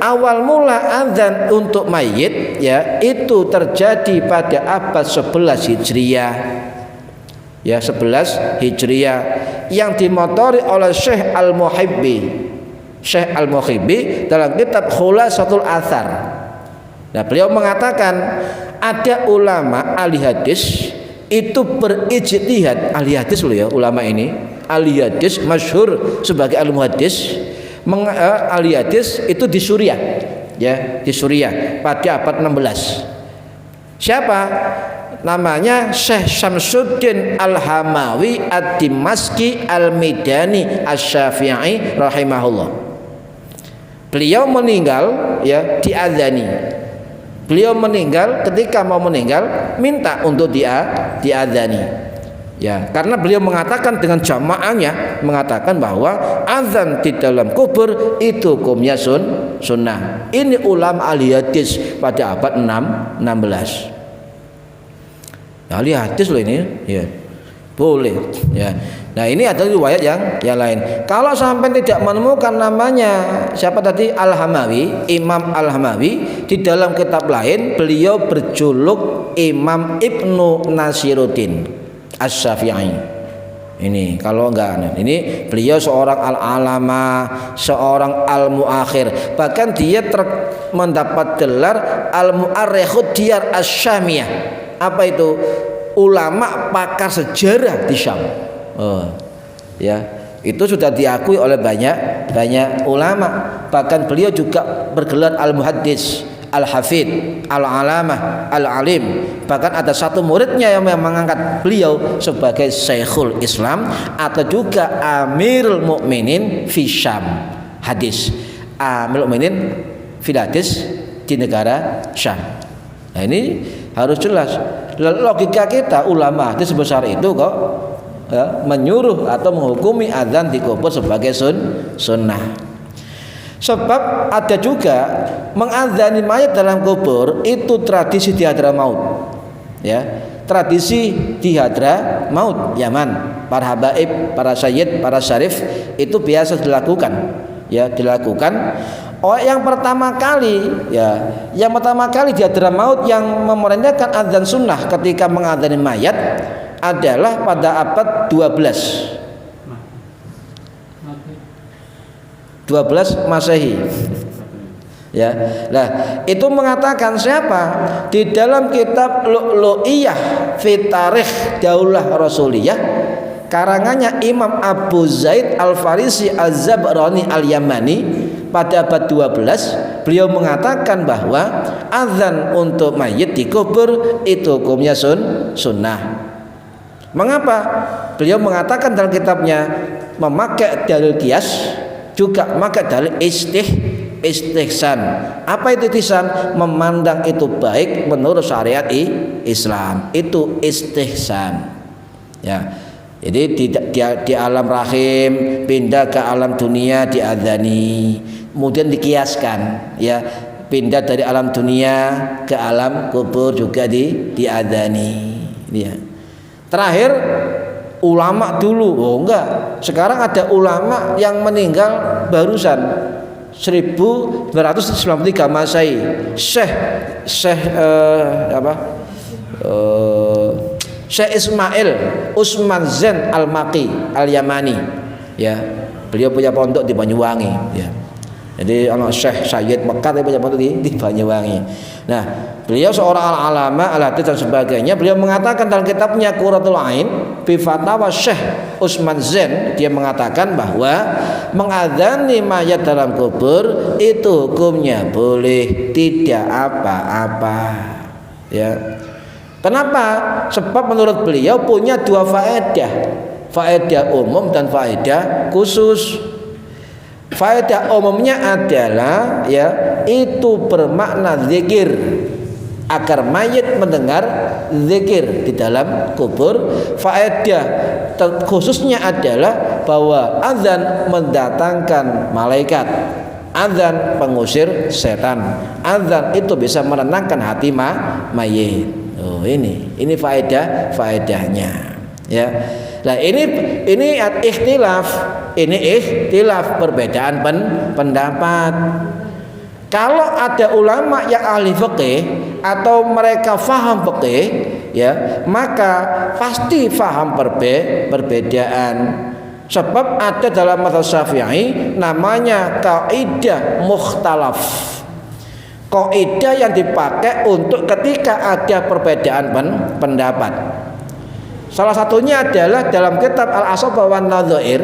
[SPEAKER 2] awal mula azan untuk mayit ya itu terjadi pada abad 11 Hijriah. Ya, 11 Hijriah yang dimotori oleh Syekh Al-Muhibbi. Syekh Al-Muhibbi dalam kitab Khulasatul Athar. Nah, beliau mengatakan ada ulama ahli hadis itu berijtihad, ahli hadis loh ya ulama ini, ahli hadis masyhur sebagai ilmu hadis. Ahli hadis itu di Suriah ya, di Suriah pada abad 16. Siapa? Namanya Syekh Syamsuddin Al-Hamawi Ad-Dimaski Al-Midani Asy-Syafi'i rahimahullah. Beliau meninggal ya diadzani. Beliau meninggal, ketika mau meninggal minta untuk diadzani. Ya, karena beliau mengatakan dengan jamaahnya mengatakan bahwa azan di dalam kubur itu hukumnya sunnah. Ini ulama ahli hadis pada abad 16. Ahli hadis loh ini, ya. Boleh, ya. Nah, ini ada riwayat yang lain. Kalau sampai tidak menemukan namanya siapa tadi Al-Hamawi, Imam Al-Hamawi, di dalam kitab lain beliau berjuluk Imam Ibnu Nasiruddin Asy-Syafi'i. Ini kalau enggak, ini beliau seorang al-alama, seorang al-muakhir. Bahkan dia mendapat gelar al-mu'arrikhud diyar asy-syamiyah. Apa itu? ulama pakar sejarah di Syam. Ya, itu sudah diakui oleh banyak ulama. Bahkan beliau juga bergelar al-muhaddis, al-hafid, al-alamah, al-alim. Bahkan ada satu muridnya yang mengangkat beliau sebagai Syekhul Islam atau juga Amirul Mukminin fi Syam. Hadis. Amirul Mukminin fil hadis di negara Syam. Nah, ini harus jelas. Logika kita ulama itu sebesar itu kok ya, menyuruh atau menghukumi azan di kubur sebagai sunnah. Sebab ada juga mengazani mayat dalam kubur itu tradisi di Hadramaut. Ya, tradisi di Hadramaut Yaman. Para habaib, para sayyid, para syarif itu biasa dilakukan. Ya, dilakukan. Yang pertama kali di Hadramaut yang memerintahkan azan sunnah ketika mengazani mayat adalah pada abad 12 Masehi. Ya. Nah, itu mengatakan siapa? Di dalam kitab Lu'lu'iyah fi Tarikh Daulah Rasuliyah karangannya Imam Abu Zaid Al-Farisi Az-Zabrani Al-Yamani pada abad 12 beliau mengatakan bahwa azan untuk mayit dikubur itu hukumnya sunnah. Mengapa? Beliau mengatakan dalam kitabnya memakai dalil qiyas juga memakai dalil istihsan. Apa itu istihsan? Memandang itu baik menurut syariat Islam. Itu istihsan. Ya. Jadi di alam rahim pindah ke alam dunia diadzani, kemudian dikiaskan, ya pindah dari alam dunia ke alam kubur juga diadzani. Ya. Terakhir ulama dulu, enggak. Sekarang ada ulama yang meninggal barusan 1993 Masehi. Syekh Ismail Usman Zain Al-Maqi Al-Yamani. Ya, beliau punya pondok di Banyuwangi, ya. Jadi anak Syekh Sayyid Mekah dia punya pondok di Banyuwangi. Nah, beliau seorang al-alama, al-hadits dan sebagainya. Beliau mengatakan dalam kitabnya Qurratul Ain bi Fatawa Syekh Usman Zain, dia mengatakan bahwa mengadzani mayat dalam kubur itu hukumnya boleh, tidak apa-apa. Ya. Kenapa? Sebab menurut beliau punya dua faedah, faedah umum dan faedah khusus. Faedah umumnya adalah ya itu bermakna zikir agar mayit mendengar zikir di dalam kubur. Faedah khususnya adalah bahwa azan mendatangkan malaikat, azan pengusir setan, azan itu bisa menenangkan hati mayit. Oh, ini faedahnya, ya. Nah, ini ikhtilaf perbedaan pendapat. Kalau ada ulama yang ahli fikih atau mereka faham fikih, ya, maka pasti faham perbedaan. Sebab ada dalam mazhab Syafi'i namanya kaidah mukhtalaf. Kaidah yang dipakai untuk ketika ada perbedaan pendapat. Salah satunya adalah dalam kitab Al-Asabah wan Nadzair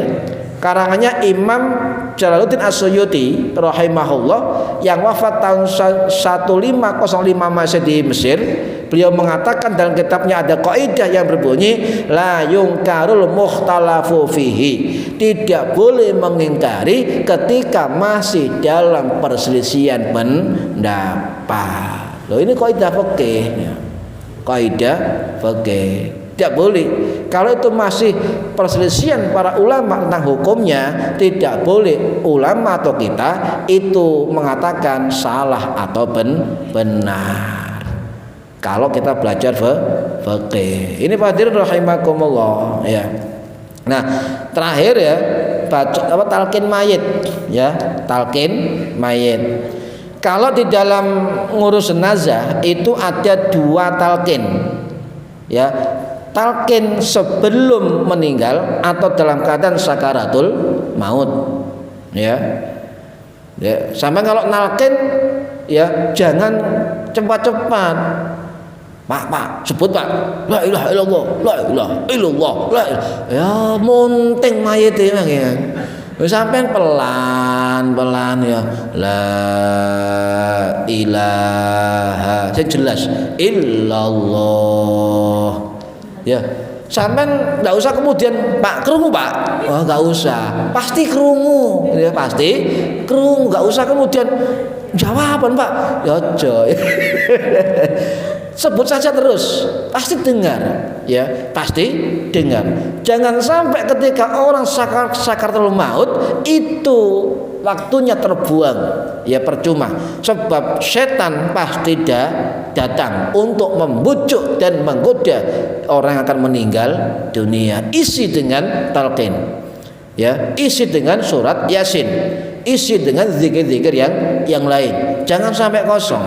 [SPEAKER 2] karangannya Imam Jalaluddin As-Suyuti rahimahullah yang wafat tahun 1505 Masehi di Mesir. Beliau mengatakan dalam kitabnya ada kaidah yang berbunyi la yungkarul mukhtalafu fihi, tidak boleh mengingkari ketika masih dalam perselisihan pendapat. Loh, ini kaidah fikih. Kaidah fikih. Tidak boleh. Kalau itu masih perselisihan para ulama tentang hukumnya, tidak boleh ulama atau kita itu mengatakan salah atau benar. Kalau kita belajar fikih. Ini hadirin rahimakumullah, ya. Nah, terakhir ya, baca talqin mayit, ya, talqin mayit. Kalau di dalam ngurus jenazah itu ada dua talqin. Ya, talqin sebelum meninggal atau dalam keadaan sakaratul maut, ya. Ya, sampai kalau nalqin ya jangan cepat-cepat. Pak, sebut Pak. La ilaha illallah, la ilaha illallah, la ilaha. Ya munting mayit e mangke. Wis sampean pelan-pelan ya. La ilaha. Sing jelas illallah. Ya. Sampean enggak usah kemudian Pak krungu Pak. Oh, enggak usah. Pasti krungu. Ya pasti krungu, enggak usah kemudian jawaban Pak. Ya aja. Sebut saja terus, pasti dengar, ya pasti dengar. Jangan sampai ketika orang sakaratul maut itu waktunya terbuang, ya percuma. Sebab setan pasti datang untuk membujuk dan menggoda orang yang akan meninggal dunia. Isi dengan talqin, ya isi dengan surat Yasin, isi dengan zikir-zikir yang lain. Jangan sampai kosong,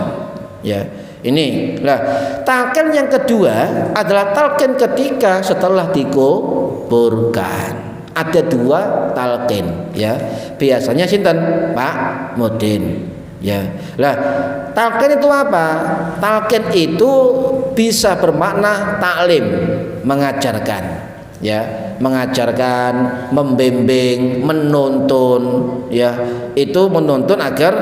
[SPEAKER 2] ya. Ini lah talqin yang kedua adalah talqin ketika setelah dikuburkan. Ada dua talqin, ya. Biasanya sinten Pak Mudin, ya. Lah talqin itu apa? Talqin itu bisa bermakna taklim, mengajarkan, ya, mengajarkan, membimbing, menuntun, ya. Itu menuntun agar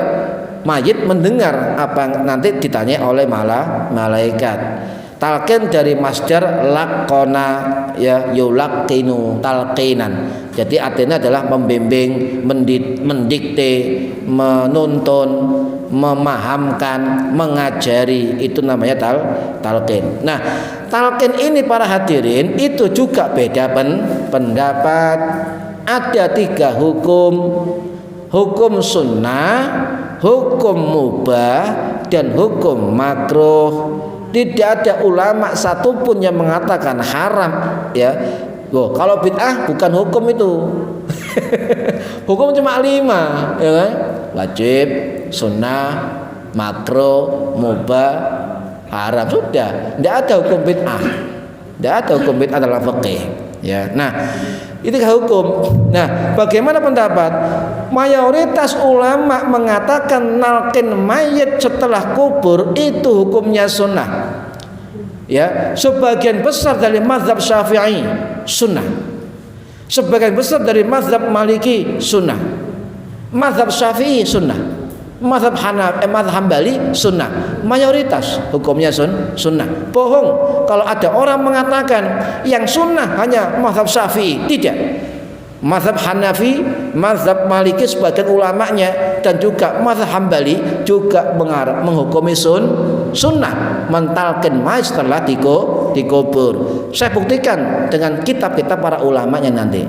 [SPEAKER 2] mayit mendengar apa nanti ditanya oleh malaikat. Talqin dari masdar laqona, ya, yulaqinu talqinan. Jadi artinya adalah membimbing, mendikte, menuntun, memahamkan, mengajari. Itu namanya talqin. Nah, talqin ini para hadirin itu juga beda pendapat. Ada 3 hukum. Hukum sunnah, hukum mubah, dan hukum makruh. Tidak ada ulama satupun yang mengatakan haram, ya. Loh, kalau bid'ah bukan hukum itu. Hukum cuma 5, ya kan? Wajib, sunnah, makruh, mubah, haram, sudah. Tidak ada hukum bid'ah. Tidak ada hukum bid'ah dalam fikih, ya. Nah, itu hukum. Nah, bagaimana pendapat? Mayoritas ulama mengatakan nalkin mayit setelah kubur itu hukumnya sunnah. Ya, sebagian besar dari mazhab Syafi'i sunnah. Sebagian besar dari mazhab Maliki sunnah. Mazhab Syafi'i sunnah. Mazhab Hambali sunnah. Mayoritas hukumnya sunnah. Bohong kalau ada orang mengatakan yang sunnah hanya mazhab Syafi'i. Tidak. Mazhab Hanafi, mazhab Maliki sebagian ulamanya dan juga mazhab Hambali juga menghukumi sunnah mentalkin mayit setelah dikubur. Saya buktikan dengan kitab-kitab para ulamanya nanti.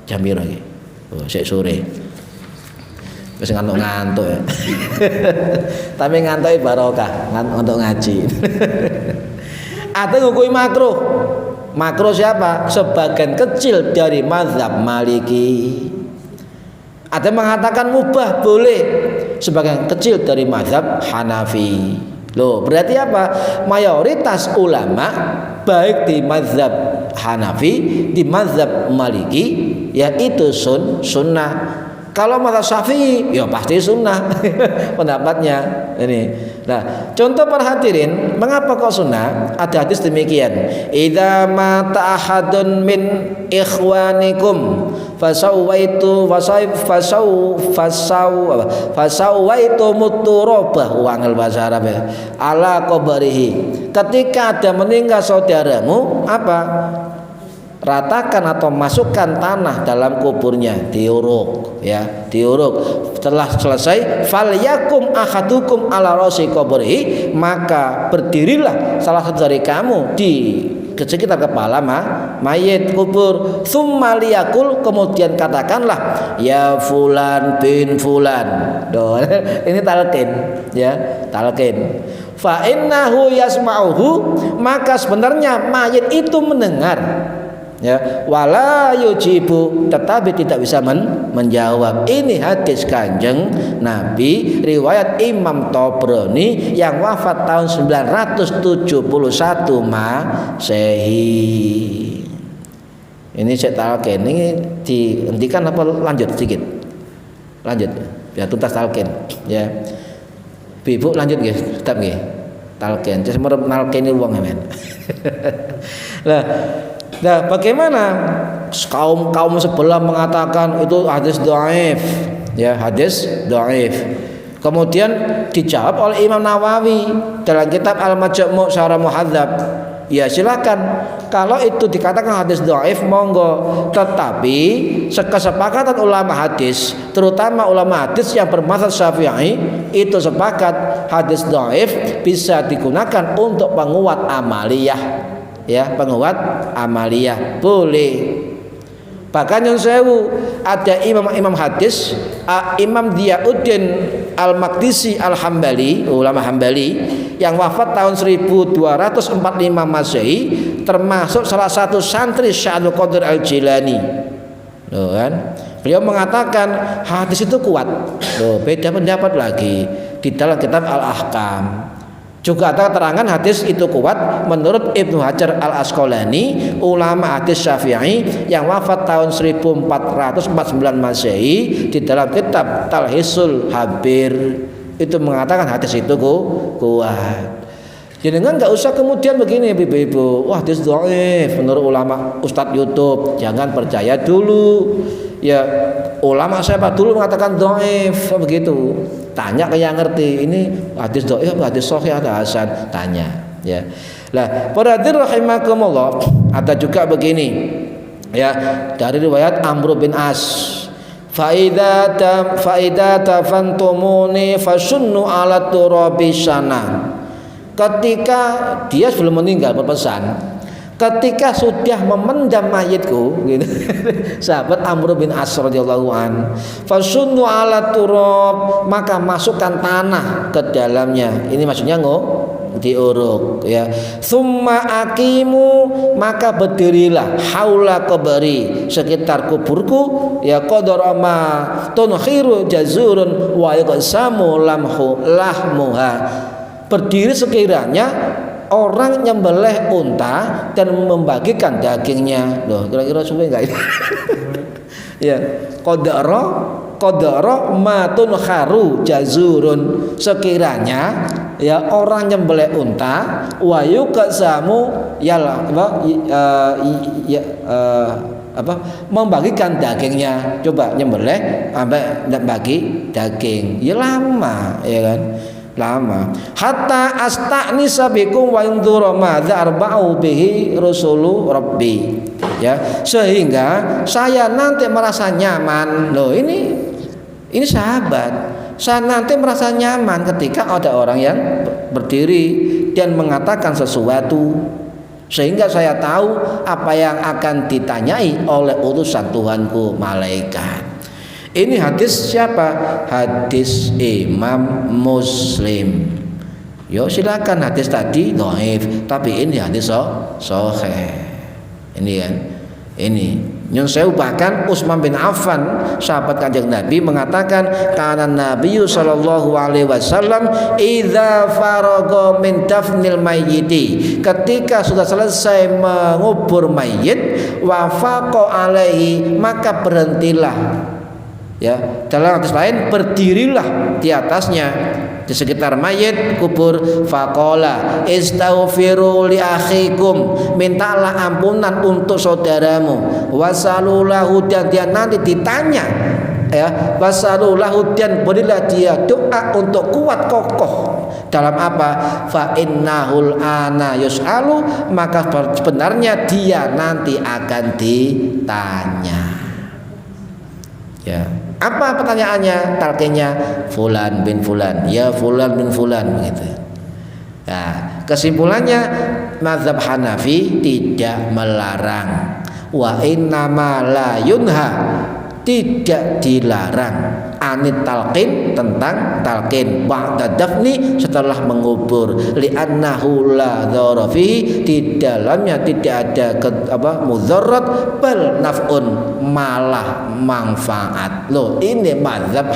[SPEAKER 2] Jam lagi. Oh, sore. Wis ngantuk ya. Tapi ngantuk barokah, untuk ngaji. Ada hukum makruh. Makruh siapa? Sebagian kecil dari mazhab Maliki. Ada mengatakan mubah, boleh. Sebagian kecil dari mazhab Hanafi. Loh, berarti apa? Mayoritas ulama baik di mazhab Hanafi, di mazhab Maliki, yaitu sunnah. Kalau mazhab Syafi'i, ya pasti sunnah pendapatnya ini. Nah, contoh para hadirin, mengapa kok sunnah? Ada hadis demikian. Idza mata ahadun min ikhwanikum fasawaitu muturabah wangel bahasa Arab ya. Ala qabrihi. Ketika ada meninggal saudaramu, apa? Ratakan atau masukkan tanah dalam kuburnya, diuruk, ya, diuruk. Setelah selesai, falyakum ahadukum ala rasi qabrihi, maka berdirilah salah satu dari kamu di sekitar kepala mayit kubur. Tsumma liyaqul, kemudian katakanlah ya fulan bin fulan. Doh, ini talqin, ya, talqin. Fa innahu yasma'uhu, maka sebenarnya mayit itu mendengar. Ya, wala yujibu, tetapi tidak bisa menjawab. Ini hadis Kanjeng Nabi riwayat Imam Tabrani yang wafat tahun 971 Masehi. Ini saya talqin, ini dihentikan apa lanjut sedikit? Lanjut, biar tuntas talqin, ya. Ibu lanjut nggih, tetap nggih. talqin. Terus merep nalkeni wong men. Nah, bagaimana kaum sebelah mengatakan itu hadis dhaif, ya hadis dhaif. Kemudian dijawab oleh Imam Nawawi dalam kitab Al-Majmu' Syarah Muhadzab. Ya silakan, kalau itu dikatakan hadis dhaif monggo, tetapi kesepakatan ulama hadis, terutama ulama hadis yang bermadzhab Syafi'i itu sepakat hadis dhaif bisa digunakan untuk penguat amaliyah, ya penguat amaliyah boleh. Bahkan yang sewu ada imam hadis, Imam Diyauddin Al-Maqdisi Al-Hambali, ulama Hambali yang wafat tahun 1245 Masehi, termasuk salah satu santri Syekh Abdul Qadir Al-Jilani. Loh kan? Beliau mengatakan hadis itu kuat. Loh, beda pendapat lagi di dalam kitab Al-Ahkam. Juga ada keterangan hadis itu kuat menurut Ibnu Hajar Al-Asqalani, ulama hadis Syafi'i yang wafat tahun 1449 Masehi, di dalam kitab Talhisul Habir itu mengatakan hadis itu kuat. Jadi nggak usah kemudian begini ibu-ibu, wah hadis dhaif menurut ulama Ustadz YouTube, jangan percaya dulu. Ya ulama siapa dulu mengatakan dhaif begitu. Tanya ke yang ngerti, ini hadis dhaif atau hadis sahih atau hasan, tanya ya. Lah, para hadirin rahimakumullah, ada juga begini ya dari riwayat Amr bin As. Faida tafantumuni fasunnu ala turabi sana. Ketika dia sebelum meninggal berpesan, ketika sudah memendam mayitku gitu. Sahabat Amr bin As radhiyallahu an, fasunnu ala turab, maka masukkan tanah ke dalamnya. Ini maksudnya diuruk ya. Summa aqimu, maka berdirilah haula kubri, sekitar kuburku ya, qadara ma tunhiru jazurun wa yaqsamu lahmuha. Berdiri sekiranya orang nyembelih unta dan membagikan dagingnya. Loh, kira-kira suwe enggak? Ya, qadara matun kharu jazurun, sekiranya ya orang nyembelih unta wa yuqsamu membagikan dagingnya. Coba nyembelih sampai bagi daging. Ya lama, ya kan? Lama hatta asta'nisa bikum wa indura madza arba'u bihi rasulu rabbi, ya sehingga saya nanti merasa nyaman. Loh, ini sahabat, saya nanti merasa nyaman ketika ada orang yang berdiri dan mengatakan sesuatu, sehingga saya tahu apa yang akan ditanyai oleh utusan Tuhanku malaikat. Ini hadis siapa? Hadis Imam Muslim. Yo silakan, hadis tadi dhaif, tapi ini hadis sahih. Ini kan. Ini nyun sewu, bahkan Utsman bin Affan sahabat Kanjeng Nabi mengatakan kana Nabi sallallahu alaihi wasallam idza faragha min dafnil mayyiti, ketika sudah selesai mengubur mayit, wafaqa alaihi, maka berhentilah. Ya, dalam hadis lain berdirilah di atasnya, di sekitar mayit kubur. Faqala istaghfiru li akhikum, mintalah ampunan untuk saudaramu. Wasalulahu, dan dia nanti ditanya ya, wasalulahu, dan berilah dia doa untuk kuat kokoh dalam apa? Fa innahul ana yus'alu, maka sebenarnya dia nanti akan ditanya. Ya, apa pertanyaannya? Talqinnya fulan bin fulan, ya fulan bin fulan begitu. Nah, kesimpulannya mazhab Hanafi tidak melarang, wa innama la yunha, tidak dilarang, anit talqin, tentang talqin ba'da dafni, setelah mengubur, li'annahu la dzara fihi, di dalamnya tidak ada mudarat, bal naf'un, malah manfaat. Loh, ini mazhab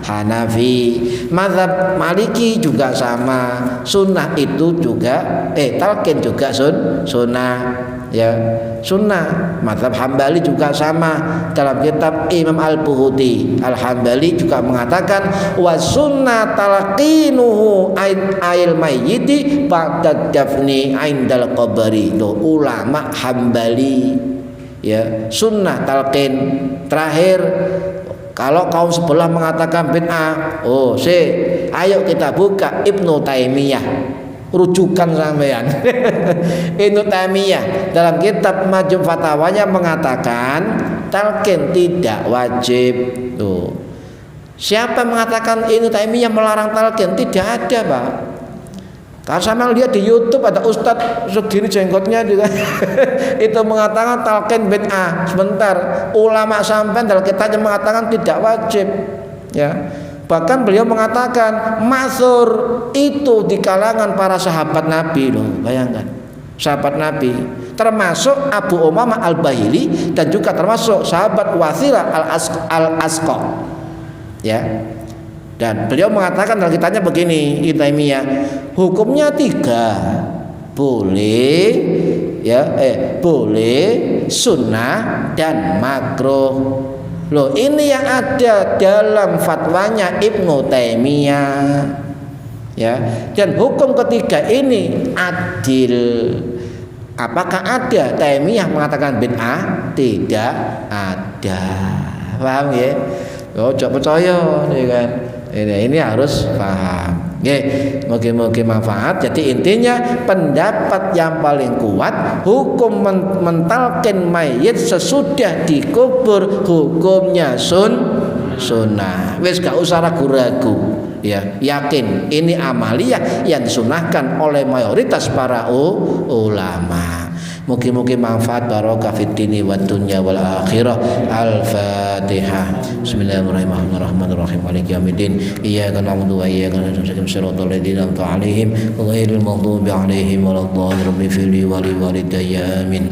[SPEAKER 2] Hanafi. Mazhab Maliki juga sama, sunnah itu juga talqin juga sunnah. ya sunnah. Mazhab Hambali juga sama. Dalam kitab Imam Al-Buhuti Al-Hambali juga mengatakan wa sunnah talqinuhu ail mayyiti ba'da dafni indal qabri. Itu ulama Hambali, ya, sunnah talqin terakhir. Kalau kaum sebelah mengatakan bid'ah, ayo kita buka Ibnu Taimiyah, rujukan sampean. Ibnu Taimiyah dalam kitab Majmu' Fatawanya mengatakan talqin tidak wajib. Tuh. Siapa mengatakan Ibnu Taimiyah melarang talqin? Tidak ada, Pak. Kalau sama lihat di YouTube ada ustadz segini jenggotnya juga itu mengatakan talqin bid'ah. Sebentar, ulama sampean dalam kitabnya mengatakan tidak wajib, ya. Bahkan beliau mengatakan masyhur itu di kalangan para sahabat Nabi loh. Bayangkan, sahabat Nabi termasuk Abu Umamah Al-Bahili dan juga termasuk sahabat Wasilah Al-Asqa, ya. Dan beliau mengatakan dalam kitabnya begini, Ibnu Taimiyah, hukumnya 3, boleh, ya, boleh, sunnah dan makruh. Loh, ini yang ada dalam fatwanya Ibnu Taimiyah, ya. Dan hukum ketiga ini adil. Apakah ada Taimiyah mengatakan bid'ah? Tidak ada. Paham ya? Jangan percaya, ya kan? Ini harus paham. Mungkin manfaat. Jadi intinya pendapat yang paling kuat, hukum mentalkin mayit sesudah dikubur hukumnya sunnah. Wis gak usah ragu-ragu, ya, yakin ini amaliyah yang disunahkan oleh mayoritas para ulama. Mungkin manfaat barokah fid dini wad dunya wal akhirah. Al-Fatihah. Bismillahirrahmanirrahim. Maliki yaumiddin. Iyyaka na'budu wa iyyaka nasta'in. Shiratal ladzina an'amta 'alaihim ghairil maghdubi 'alaihim waladdallin. Rabbi firli wa li walidayya. Amin.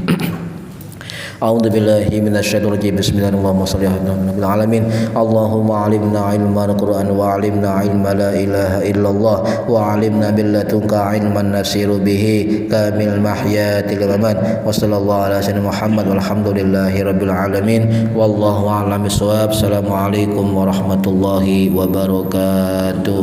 [SPEAKER 2] A'udzu billahi minasyaitonir rajim. Bismillahirrahmanirrahim. Alamin. Allahumma 'allimna 'ilmal Qur'an wa 'allimna 'ilma la ilaha illallah wa 'allimna bil ladunka 'ilman nasiru bihi kamil mahyatil mamat. Wa sallallahu ala sayyidina Muhammad walhamdulillahi rabbil alamin. Wallahu a'lam bissawab. Assalamualaikum warahmatullahi wabarakatuh.